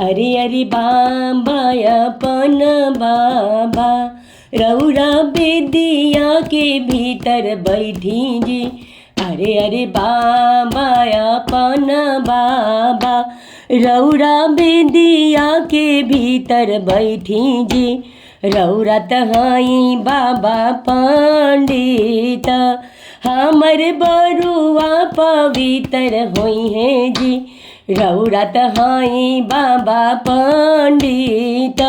अरे अरे बाबा अपन बाबा रौरा बेदिया के भीतर बैठी जी। अरे अरे बाबा अपन बाबा रौरा बेदिया के भीतर बैठी जी। रौरा तहाई बाबा पंडित हमर बरुआ पवित्र होई है जी। रौरा तहाई बाबा पंडित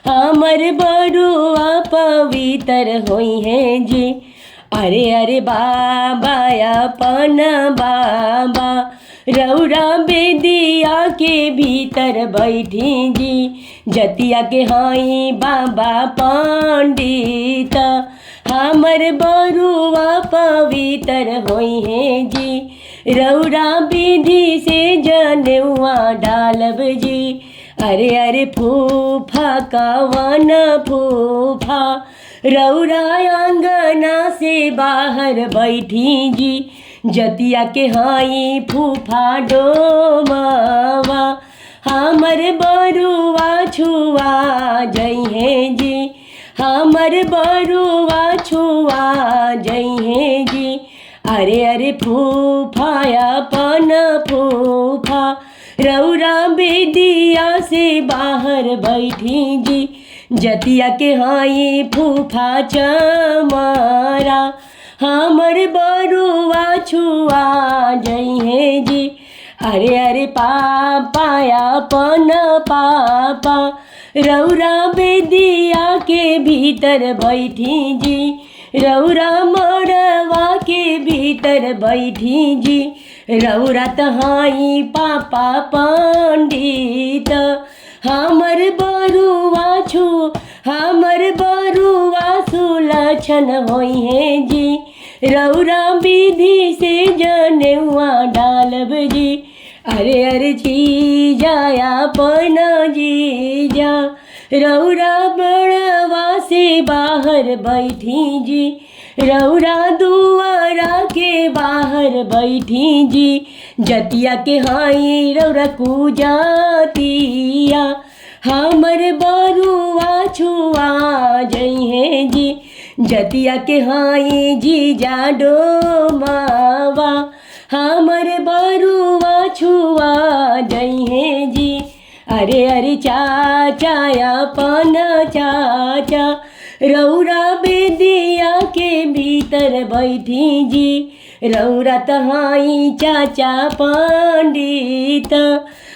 हमर बरुआ पवित्र होई है जी। अरे अरे बाबा अपन बाबा रौरा बेदिया के भीतर बैठी जी। जतिया के हाई बाबा पंडित हमर बरुआ पवित्र होई है जी। रौरा विधि से जनेउआ डालब जी। अरे अरे फूफा कवन फूफा रौरा आंगना से बाहर बैठी जी। जतिया के हाई फूफा डोमावा हमर बरुआ छुआ जई है जी। हमर बरुआ छुआ जई है जी। अरे अरे फूफा अपन फूफा रौरा बेदिया से बाहर बैठी जी। जतिया के हाई फूफा चमारा हमर बरुआ छुआ जई है जी। अरे अरे पापा अपन पापा रौरा बेदिया के भीतर बैठी जी। रौरा मड़वा के भीतर बैठी जी। रौरा तहाई पापा पंडित हमर बरुआ छु हमर बरुआ सुलक्षण होई है जी। रौरा विधि से जनेउआ डालब जी। अरे अरे जीजा अपन जीजा रौरा बड़वा से बाहर बैठी जी। रौरा दुआरा के बाहर बैठी जी। जतिया के हाई रौरा कुजातिया हमर बरुआ छुआ जई है जी। जतिया के हाई जीजा डोमावा हमर बरुआ छुआ जई है जी। अरे अरे चाचा अपन चाचा रौरा बेदिया के भीतर बैठी जी। रौरा तहाई चाचा पंडित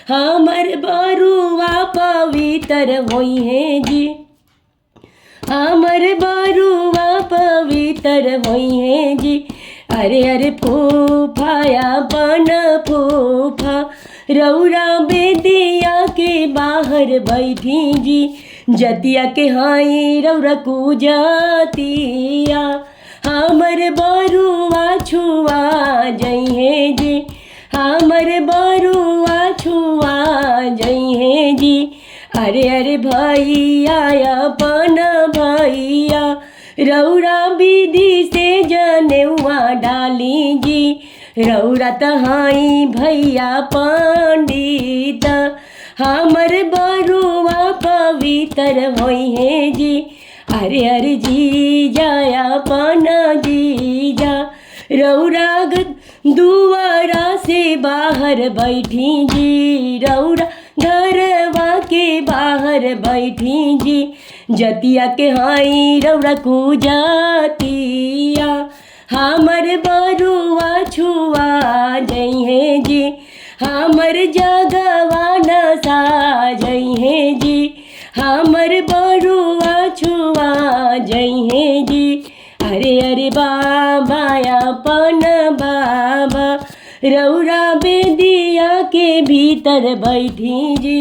हमर बरुआ पवित्र होई है जी। हमर बरुआ पवित्र होई है जी। अरे अरे फूफा अपन फूफा रौरा बेदिया के बाहर बैठी जी। जतिया के हाई रौरा कुजातिया हमर बरुआ छुआ जई है जी। हमर बरुआ छुआ जई है जी। अरे अरे भैया अपन भैया रौरा विधि से जनेउआ डाली जी। रौरा तहाई भैया पंडित हमर बरुआ पवित्र होई है जी। अरे अरे जीजा अपन जीजा रौरा दुआरा से बाहर बैठी जी। रौरा घरवा के बाहर बैठी जी। जतिया के हाई रौरा कुजातिया हमर बरुआ छुआ जई है जी। हमर जगवा नसा जई है जी। हमर बरुआ छुआ जई है जी। अरे अरे बाबा अपन बाबा रौरा बेदिया के भीतर बैठी जी।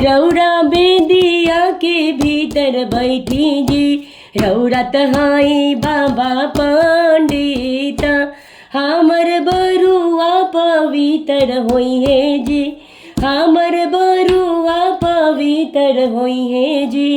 रौरा बेदिया के भीतर बैठी जी। रौरा तहाई बाबा पंडित हमर बरुआ पवित्र होई है जी। हमर बरुआ पवित्र होई है जी।